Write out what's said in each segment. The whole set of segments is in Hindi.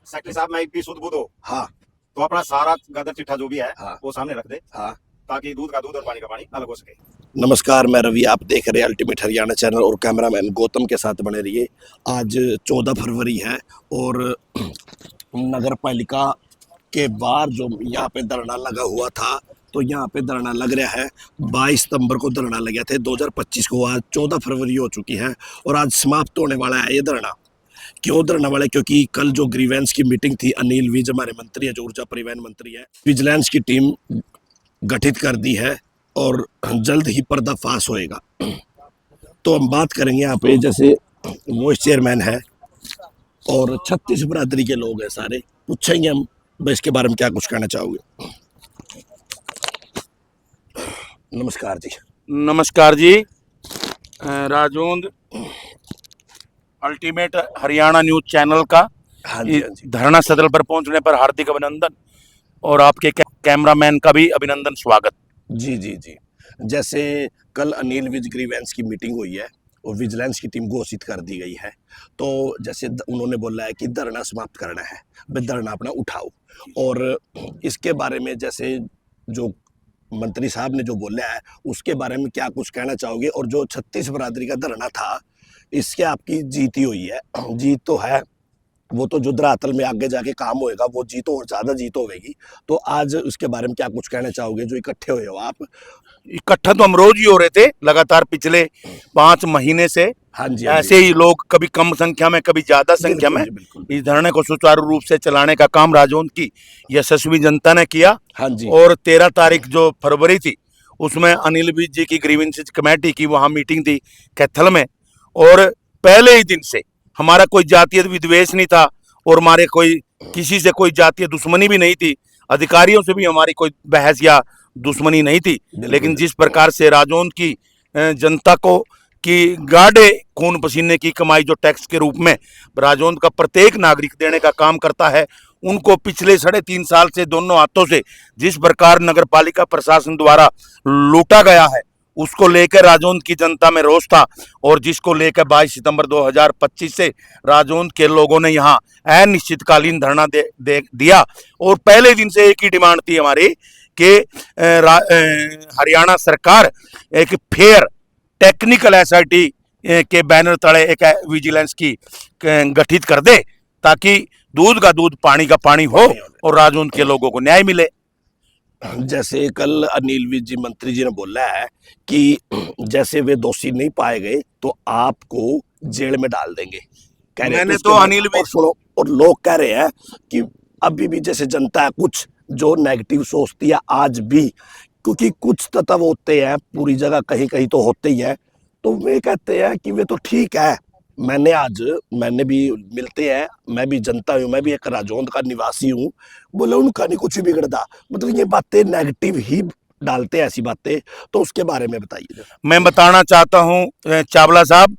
सेक्रेटरी साहब मैं भी शुद्ध बुद्ध हो, हाँ तो अपना सारा गदर चिट्ठा जो भी है हाँ वो सामने रख दे, हाँ। ताकि दूध का दूध और पानी का पानी अलग हो सके। नमस्कार, मैं रवि, आप देख रहे हैं अल्टीमेट हरियाणा चैनल और कैमरामैन गौतम के साथ बने रहिए। आज 14 फरवरी है और नगर पालिका के बाहर जो यहाँ पे धरना लगा हुआ था, तो यहाँ पे धरना लग रहा है। 22 सितंबर को धरना लगे थे 2025 को, आज 14 फरवरी हो चुकी है और आज समाप्त होने वाला है ये धरना। क्यों धरना वाला? क्योंकि कल जो ग्रीवेंस की मीटिंग थी, अनिल विज हमारे मंत्री है, जो ऊर्जा परिवहन मंत्री है, विजिलेंस की टीम गठित कर दी है और जल्द ही पर्दाफाश होएगा। तो हम बात करेंगे यहाँ पे, जैसे वाइस चेयरमैन है और 36 बरादरी के लोग हैं सारे, पूछेंगे हम भाई इसके बारे में क्या कुछ कहना चाहोगे। नमस्कार जी। नमस्कार जी। राजोंद अल्टीमेट हरियाणा न्यूज चैनल का हाँ जी, हाँ जी। धरना स्थल पर पहुंचने पर हार्दिक अभिनंदन और आपके कैमरामैन का भी अभिनंदन, स्वागत। जी जी जी। जैसे कल अनिल विज ग्रीवेंस की मीटिंग हुई है और विजिलेंस की टीम घोषित कर दी गई है, तो जैसे उन्होंने बोला है कि धरना समाप्त करना है, भाई धरना अपना उठाओ। और इसके बारे में जैसे जो मंत्री साहब ने जो बोला है उसके बारे में क्या कुछ कहना चाहोगे? और जो 36 बरादरी का धरना था, इसके आपकी जीत ही हुई है, जीत तो है, वो तो जो धरातल में आगे जाके काम होएगा वो जीत और ज्यादा जीत होगी। तो आज उसके बारे में क्या कुछ कहना चाहोगे, जो इकट्ठे हुए हो आप? इकट्ठा तो हम रोज ही हो रहे थे लगातार पिछले 5 महीने से। हाँ जी, ऐसे ही लोग कभी कम संख्या में कभी ज्यादा संख्या में इस धरने को सुचारू रूप से चलाने का काम राजौंद की यशस्वी जनता ने किया। हाँ जी। और 13 तारीख जो फरवरी थी उसमें अनिल विज जी की ग्रीवेंसेस कमेटी की वहां मीटिंग थी कैथल में, और पहले ही दिन से हमारा कोई जातीय विद्वेष नहीं था और हमारे कोई किसी से कोई जातीय दुश्मनी भी नहीं थी, अधिकारियों से भी हमारी कोई बहस या दुश्मनी नहीं थी। लेकिन जिस प्रकार से राजौंद की जनता को की गाढ़े खून पसीने की कमाई जो टैक्स के रूप में राजौंद का प्रत्येक नागरिक देने का काम करता है, उनको पिछले 3.5 साल से दोनों हाथों से जिस प्रकार नगर पालिका प्रशासन द्वारा लूटा गया है, उसको लेकर राजौंद की जनता में रोष था। और जिसको लेकर 22 सितंबर 2025 से राजौंद के लोगों ने यहाँ अनिश्चितकालीन धरना दिया। और पहले दिन से एक ही डिमांड थी हमारी कि हरियाणा सरकार एक फेयर टेक्निकल एसआईटी के बैनर तले एक विजिलेंस की गठित कर दे, ताकि दूध का दूध पानी का पानी हो और राजौंद के लोगों को न्याय मिले। जैसे कल अनिल विज जी मंत्री जी ने बोला है कि जैसे वे दोषी नहीं पाए गए तो आपको जेल में डाल देंगे। मैंने तो अनिल विज सुनो, और लोग कह रहे हैं कि अभी भी जैसे जनता है कुछ जो नेगेटिव सोचती है आज भी, क्योंकि कुछ तत्व होते हैं पूरी जगह, कहीं कहीं तो होते ही है, तो वे कहते हैं कि वे तो ठीक है। मैंने भी मिलते हैं, मैं भी जनता हूँ, मैं भी एक राजौंद का निवासी हूँ, बोले उनका नहीं कुछ बिगड़ता। मतलब ये बातें नेगेटिव ही डालते हैं, ऐसी बातें, तो उसके बारे में बताइए। मैं बताना चाहता हूँ चावला साहब,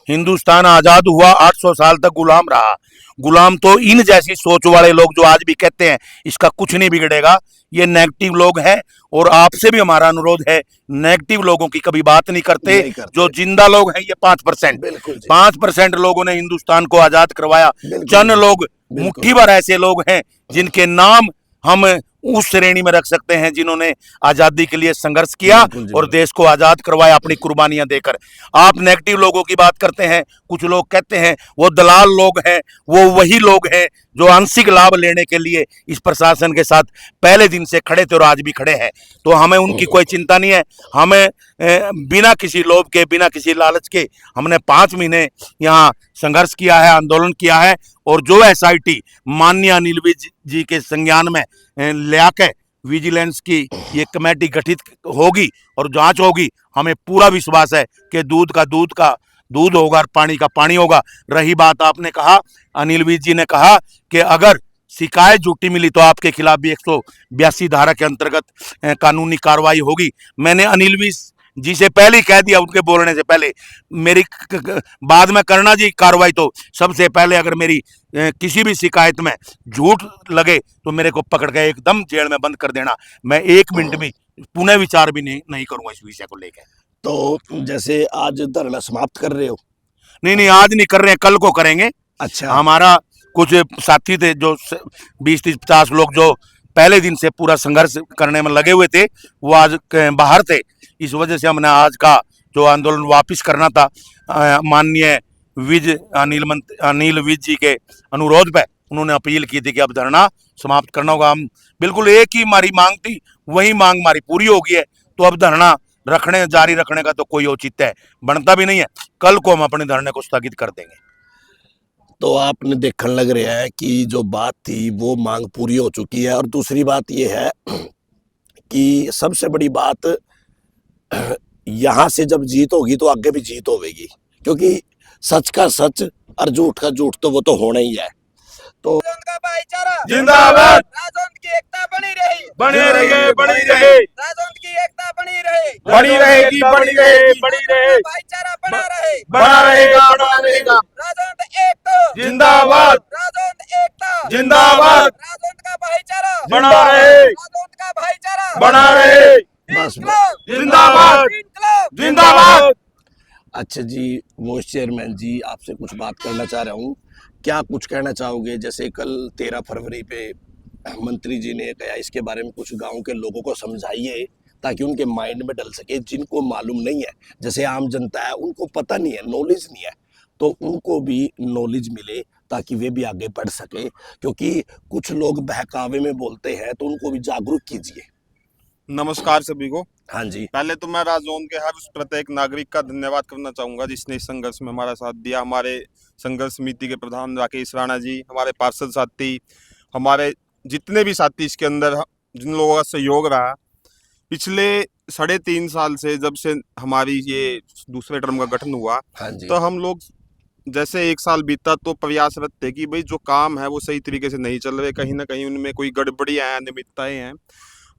हिंदुस्तान आजाद हुआ 800 साल तक गुलाम रहा। गुलाम तो इन जैसी सोच वाले लोग जो आज भी कहते हैं इसका कुछ नहीं बिगड़ेगा, ये नेगेटिव लोग हैं। और आपसे भी हमारा अनुरोध है, नेगेटिव लोगों की कभी बात नहीं करते। जो जिंदा लोग हैं ये 5% लोगों ने हिंदुस्तान को आजाद करवाया। चंद लोग, मुट्ठी भर ऐसे लोग हैं जिनके नाम हम उस श्रेणी में रख सकते हैं जिन्होंने आजादी के लिए संघर्ष किया और देश को आजाद करवाया अपनी कुर्बानियां देकर। आप नेगेटिव लोगों की बात करते हैं, कुछ लोग कहते हैं वो दलाल लोग हैं, वो वही लोग हैं जो आंशिक लाभ लेने के लिए इस प्रशासन के साथ पहले दिन से खड़े थे और आज भी खड़े हैं। तो हमें उनकी कोई चिंता नहीं है। हमें बिना किसी लोभ के, बिना किसी लालच के हमने 5 महीने यहाँ संघर्ष किया है, आंदोलन किया है। और जो एसआईटी माननीय अनिल विज जी के संज्ञान में लाके विजिलेंस की ये कमेटी गठित होगी और जांच होगी, हमें पूरा विश्वास है कि दूध का दूध होगा और पानी का पानी होगा। रही बात, आपने कहा, अनिल विज जी ने कहा कि अगर शिकायत झूठी मिली तो आपके खिलाफ भी 182 धारा के अंतर्गत कानूनी कार्रवाई होगी। मैंने अनिल विज जी से पहले ही कह दिया, उनके बोलने से पहले, मेरी बाद में करना जी कार्रवाई, तो सबसे पहले अगर मेरी किसी भी शिकायत में झूठ लगे तो मेरे को पकड़ के एकदम जेल में बंद कर देना। मैं 1 मिनट भी पुनः विचार भी नहीं करूंगा इस विषय को लेकर। तो जैसे आज धरना समाप्त कर रहे हो? नहीं, आज नहीं कर रहे हैं, कल को करेंगे। अच्छा। हमारा कुछ साथी थे जो 20-30-50 लोग जो पहले दिन से पूरा संघर्ष करने में लगे हुए थे, वो आज बाहर थे। इस वजह से हमने आज का जो आंदोलन वापस करना था, माननीय अनिल विज जी के अनुरोध पे उन्होंने अपील की थी कि अब धरना समाप्त करना होगा। हम बिल्कुल एक ही हमारी मांग थी, वही मांग हमारी पूरी हो गई है, तो अब धरना जारी रखने का तो कोई औचित्य बनता भी नहीं है। कल को हम अपने धरने को स्थगित कर देंगे। तो आपने देखने लग रहा है कि जो बात थी वो मांग पूरी हो चुकी है। और दूसरी बात ये है कि सबसे बड़ी बात, यहाँ से जब जीत होगी तो आगे भी जीत होगी, क्योंकि सच का सच और झूठ का झूठ तो वो तो होना ही है। तो राजौंद का भाईचारा जिंदाबाद, राजौंद की एकता बनी रही, बने रहे, बनी रहे, राजौंद की एकता बनी रहे, बनी रहेगी, बनी रहेगी, बनी रहे, भाईचारा बना रहे, बना रहेगा, बना रहेगा। राजौंद एकता जिंदाबाद, राजौंद एकता जिंदाबाद, राजौंद का भाईचारा बना रहे, राजौंद का भाईचारा बना रहे, बस जिंदाबाद, जिंदाबाद। अच्छा जी, वाइस चेयरमैन जी, आपसे कुछ बात करना चाह रहा हूँ। क्या कुछ कहना चाहोगे? जैसे कल 13 फरवरी पे मंत्री जी ने कहा, इसके बारे में कुछ गांव के लोगों को समझाइए ताकि उनके माइंड में डल सके। जिनको मालूम नहीं है, जैसे आम जनता है, उनको पता नहीं है, नॉलेज नहीं है, तो उनको भी नॉलेज मिले ताकि वे भी आगे बढ़ सके। क्योंकि कुछ लोग बहकावे में बोलते हैं, तो उनको भी जागरूक कीजिए। नमस्कार सभी को। हाँ जी। पहले तो मैं राजौंद के हर उस प्रत्येक नागरिक का धन्यवाद करना चाहूंगा जिसने इस संघर्ष में हमारा साथ दिया। हमारे संघर्ष समिति के प्रधान राकेश राणा जी, हमारे पार्षद साथी, हमारे जितने भी साथी इसके अंदर, जिन लोगों का सहयोग रहा पिछले 3.5 साल से, जब से हमारी ये दूसरे टर्म का गठन हुआ, हाँ जी। तो हम लोग जैसे 1 साल बीता तो प्रयासरत थे कि भाई जो काम है वो सही तरीके से नहीं चल रहे, कहीं ना कहीं उनमें कोई गड़बड़ियाँ हैं, अनियमितताएं हैं।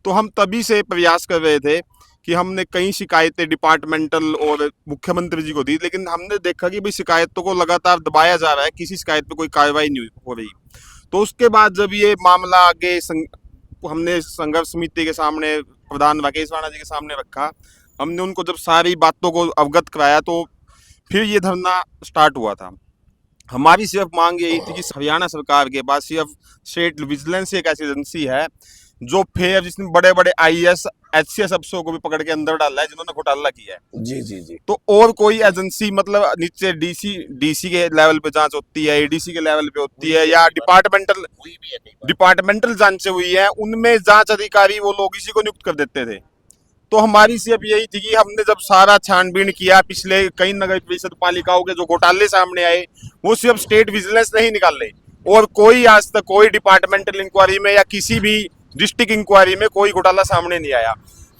तो हम तभी से प्रयास कर रहे थे कि हमने कई शिकायतें डिपार्टमेंटल और मुख्यमंत्री जी को दी, लेकिन हमने देखा कि भाई शिकायतों को लगातार दबाया जा रहा है, किसी शिकायत पे कोई कार्रवाई नहीं हो रही। तो उसके बाद जब ये मामला आगे हमने संघर्ष समिति के सामने, प्रधान राकेश राणा जी के सामने रखा, हमने उनको जब सारी बातों को अवगत कराया, तो फिर ये धरना स्टार्ट हुआ था। हमारी सिर्फ मांग यही थी कि हरियाणा सरकार के पास सिर्फ स्टेट विजिलेंस एक ऐसी एजेंसी है जो फेयर, जिसने बड़े बड़े IAS HCS अफसरों को भी पकड़ के अंदर डाला है जिन्होंने घोटाला किया है। जी जी जी। तो और कोई एजेंसी, मतलब नीचे डीसी के लेवल पे जांच होती है, ADC के लेवल पे होती है, या डिपार्टमेंटल जांच हुई है, उनमें जांच अधिकारी वो लोग इसी को नियुक्त कर देते थे। तो हमारी सिर्फ यही थी कि हमने जब सारा छानबीन किया, पिछले कई नगर परिषद पालिकाओं के जो घोटाले सामने आए, वो सिर्फ स्टेट विजिलेंस नहीं निकाले, और कोई आज तक कोई डिपार्टमेंटल इंक्वायरी में या किसी भी डिस्ट्रिक्ट इंक्वायरी में कोई घोटाला सामने नहीं आया।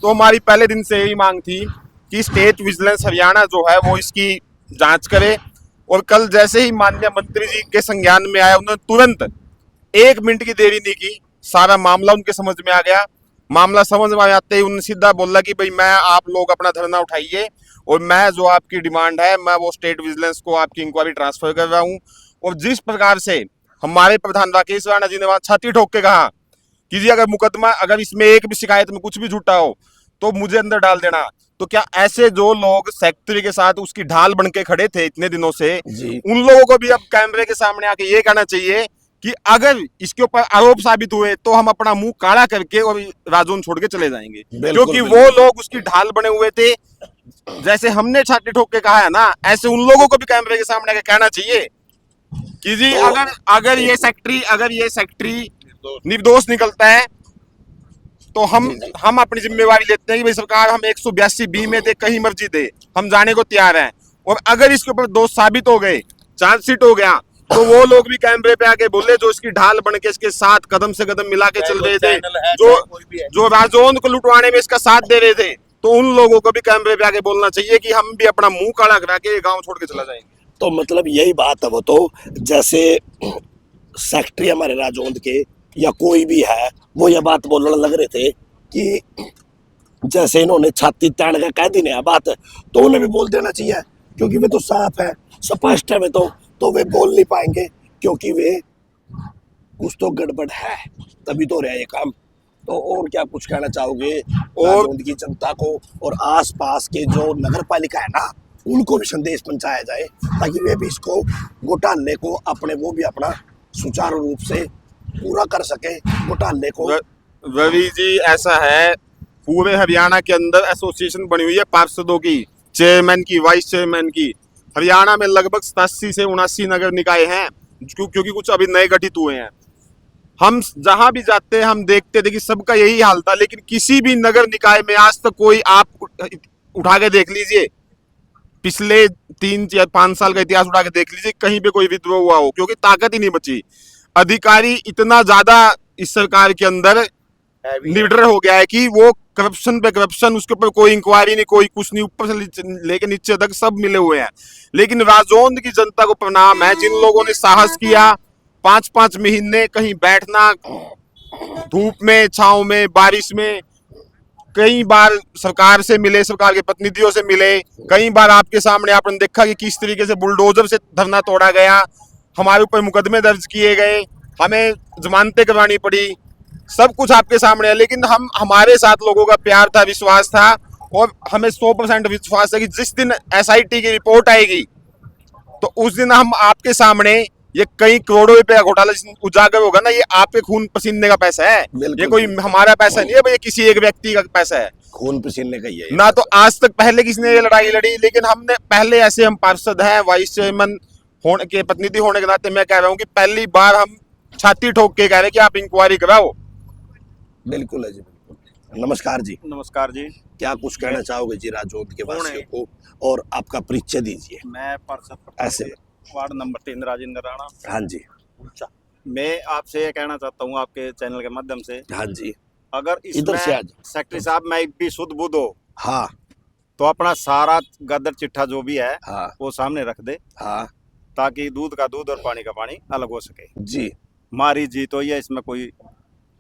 तो हमारी पहले दिन से यही मांग थी कि स्टेट विजिलेंस हरियाणा जो है वो इसकी जांच करे। और कल जैसे ही माननीय मंत्री जी के संज्ञान में आया, उन्होंने तुरंत 1 मिनट की देरी नहीं की, सारा मामला उनके समझ में आ गया। मामला समझ में आते ही उन्होंने सीधा बोला कि भाई मैं, आप लोग अपना धरना उठाइए और मैं जो आपकी डिमांड है, मैं वो स्टेट विजिलेंस को आपकी इंक्वायरी ट्रांसफर कर रहा हूँ। और जिस प्रकार से हमारे प्रधान राकेश राणा जी ने वहां छाती ठोक के कहा कि जी अगर मुकदमा, अगर इसमें एक भी शिकायत में कुछ भी झूठा हो तो मुझे अंदर डाल देना, तो क्या ऐसे जो लोग सेक्रेटरी के साथ उसकी ढाल बन के खड़े थे इतने दिनों से, उन लोगों को भी अब कैमरे के सामने आके ये कहना चाहिए कि अगर इसके ऊपर आरोप साबित हुए तो हम अपना मुंह काला करके और राजौंद छोड़ के चले जाएंगे, क्योंकि वो लोग उसकी ढाल बने हुए थे। जैसे हमने छाती ठोक के कहा है ना, ऐसे उन लोगों को भी कैमरे के सामने आके कहना चाहिए कि जी अगर ये सेक्रेटरी निर्दोष निकलता है तो हम अपनी जिम्मेवारी लेते हैं कि भाई सरकार, हम 182B में थे, कहीं मर्जी दे, हम जाने को तैयार हैं। और अगर इसके ऊपर दोष साबित हो गए, चार्जशीट हो गया, तो वो लोग भी कैमरे पे आके बोले जो इसकी ढाल बन के इसके साथ कदम से कदम मिला के चल रहे थे, जो राजौंद को लुटवाने में इसका साथ दे रहे थे, तो उन लोगों को भी कैमरे पे आके बोलना चाहिए कि हम भी अपना मुंह काला करा के गाँव छोड़ के चला जाएंगे। तो मतलब यही बात है। वो तो जैसे सेक्रेटरी हमारे राजौंद के या कोई भी है, वो ये बात बोलने लग रहे थे कि जैसे इन्होंने छाती ताड़ के कह दी ना बात, तो उन्हें भी बोल देना चाहिए, क्योंकि वे तो साफ है, स्पष्ट है। वे तो वे बोल नहीं पाएंगे, क्योंकि वे कुछ तो गड़बड़ है, तभी तो रहा ये काम। तो और क्या कुछ कहना चाहोगे राजौंद की जनता को और आसपास के जो नगर पालिका है ना, उनको भी संदेश पहुंचाया जाए ताकि वे भी इसको घोटाले को वो भी अपना सुचारू रूप से पूरा कर सके घोटाले को। रवि जी, ऐसा है, पूरे हरियाणा के अंदर एसोसिएशन बनी हुई है पार्षदों की, चेयरमैन की, वाइस चेयरमैन की। हरियाणा में लगभग 87 से 79 नगर निकाय हैं, क्योंकि कुछ अभी नए गठित हुए हैं। हम जहां भी जाते हैं हम देखते थे कि सबका यही हाल था, लेकिन किसी भी नगर निकाय में आज तक कोई, आप उठा के देख लीजिए, पिछले 3 या 5 साल का इतिहास उठा के देख लीजिए, कहीं पे कोई विद्रोह हुआ हो, क्योंकि ताकत ही नहीं बची। अधिकारी इतना ज्यादा इस सरकार के अंदर लीडर हो गया है कि वो करप्शन पे करप्शन, उसके ऊपर कोई इंक्वायरी नहीं, कोई कुछ नहीं, ऊपर से लेके नीचे तक सब मिले हुए हैं। लेकिन राजौंद की जनता को प्रणाम है, जिन लोगों ने साहस किया 5-5 महीने कहीं बैठना, धूप में, छांव में, बारिश में, कई बार सरकार से मिले, सरकार के प्रतिनिधियों से मिले, कई बार आपके सामने आपने देखा कि किस तरीके से बुलडोजर से धरना तोड़ा गया, हमारे ऊपर मुकदमे दर्ज किए गए, हमें जमानतें करवानी पड़ी, सब कुछ आपके सामने है। लेकिन हमारे साथ लोगों का प्यार था, विश्वास था, और हमें 100% विश्वास है कि जिस दिन SIT की रिपोर्ट आएगी तो उस दिन हम आपके सामने, ये कई करोड़ों रुपए का घोटाला उजागर होगा ना, ये आपके खून पसीने का पैसा है, ये कोई हमारा पैसा नहीं है भाई, ये किसी एक व्यक्ति का पैसा है, खून पसीने का ही है ना। तो आज तक पहले किसने ये लड़ाई लड़ी, लेकिन हमने पहले, ऐसे हम पार्षद हैं, वाइस चेयरमैन होने के, प्रतिनिधि होने के नाते मैं कह रहा हूँ कि पहली बार हम छाती ठोक के कह रहे हैं कि आप इंक्वायरी कराओ। बिल्कुल है जी, बिल्कुल। नमस्कार जी। नमस्कार जी। क्या कुछ कहना चाहोगे जी राजौंद के वासियों को, और आपका परिचय दीजिए। मैं पार्षद ऐसे वार्ड नंबर 3 राजेंद्र राणा। हाँ जी, मैं आपसे ये कहना चाहता हूँ आपके चैनल के माध्यम से, हाँ जी, अगर इधर से इसमें आज, सेक्रेटरी साहब मैं भी शुद्ध बुद्ध हो हाँ तो अपना सारा गदर चिट्ठा जो भी है हाँ वो सामने रख दे, हाँ ताकि दूध का दूध और पानी का पानी अलग हो सके। जी। हमारी जीत हुई है, इसमें कोई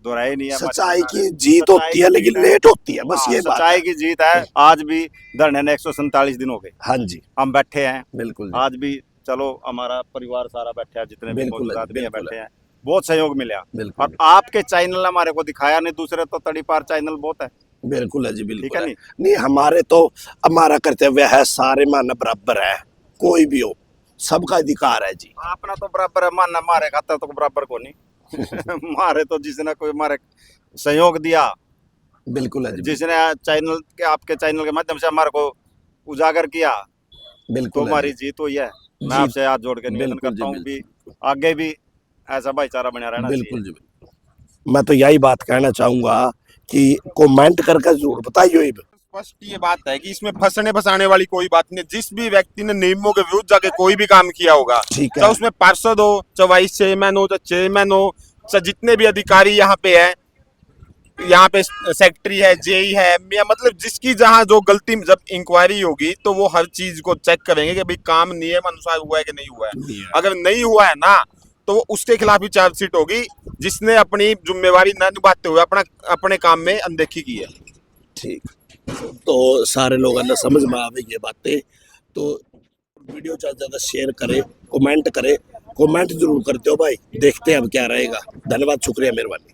दोहराई नहीं है। सच्चाई की जीत होती है, लेकिन लेट होती है, बस हाँ, ये बात सच्चाई है। की जीत है। आज भी धरने ने 147 दिन हो गए, हाँ जी, हम बैठे हैं। बिल्कुल जी, आज भी चलो हमारा परिवार सारा बैठा है, जितने भी बिल्कुल मौजूद है, आदमी हैं बिल्कुल बैठे हैं, बहुत सहयोग मिला। बिल्कुल और आपके चैनल ने हमारे को दिखाया नहीं, दूसरे तो तड़ी पार चैनल बहुत है। बिल्कुल है जी, ठीक बिल्कुल है है। नहीं? नहीं, हमारे तो, हमारा कर्तव्य है, सारे मानव बराबर है, कोई भी हो, सबका अधिकार है जी। अपना तो बराबर है, मानना मारे खाता तो बराबर को नहीं मारे तो जिसने कोई मारे सहयोग दिया, बिल्कुल है जी, जिसने चैनल के, आपके चैनल के माध्यम से हमारे को उजागर किया, तो बिल्कुल है हमारी जी। जीत हुई है। मैं जीत- आपसे हाथ जोड़ के निवेदन बिल्कुल करता जी, हूँ कि आगे भी ऐसा भाईचारा बना रहना बिल्कुल चाहिए। जी, बिल्कुल। मैं तो यही बात कहना चाहूंगा कि कमेंट करके जरूर बताइए। स्पष्ट ये बात है कि इसमें फंसने फंसाने वाली कोई बात नहीं। जिस भी व्यक्ति ने नियमों के विरुद्ध जाके कोई भी काम किया होगा, ठीक है। चाहे उसमें पार्षद हो, चाहे वाइस चेयरमैन हो, चाहे चेयरमैन हो, चाहे जितने भी अधिकारी यहाँ पे है, यहाँ पे सेक्रेटरी है, जेई है, या मतलब जिसकी जहाँ जो गलती, जब इंक्वायरी होगी तो वो हर चीज को चेक करेंगे कि भाई काम नियम अनुसार हुआ है कि नहीं हुआ है। अगर नहीं हुआ है ना, तो वो उसके खिलाफ ही चार्जशीट होगी, जिसने अपनी जिम्मेवारी न निभाते हुए अपने काम में अनदेखी की है। ठीक, तो सारे लोगों ने समझ में आवे ये बातें। तो वीडियो ज़्यादा से ज़्यादा शेयर करें, कमेंट करें, कमेंट जरूर करते हो भाई, देखते हैं अब क्या रहेगा। धन्यवाद, शुक्रिया, मेहरबानी।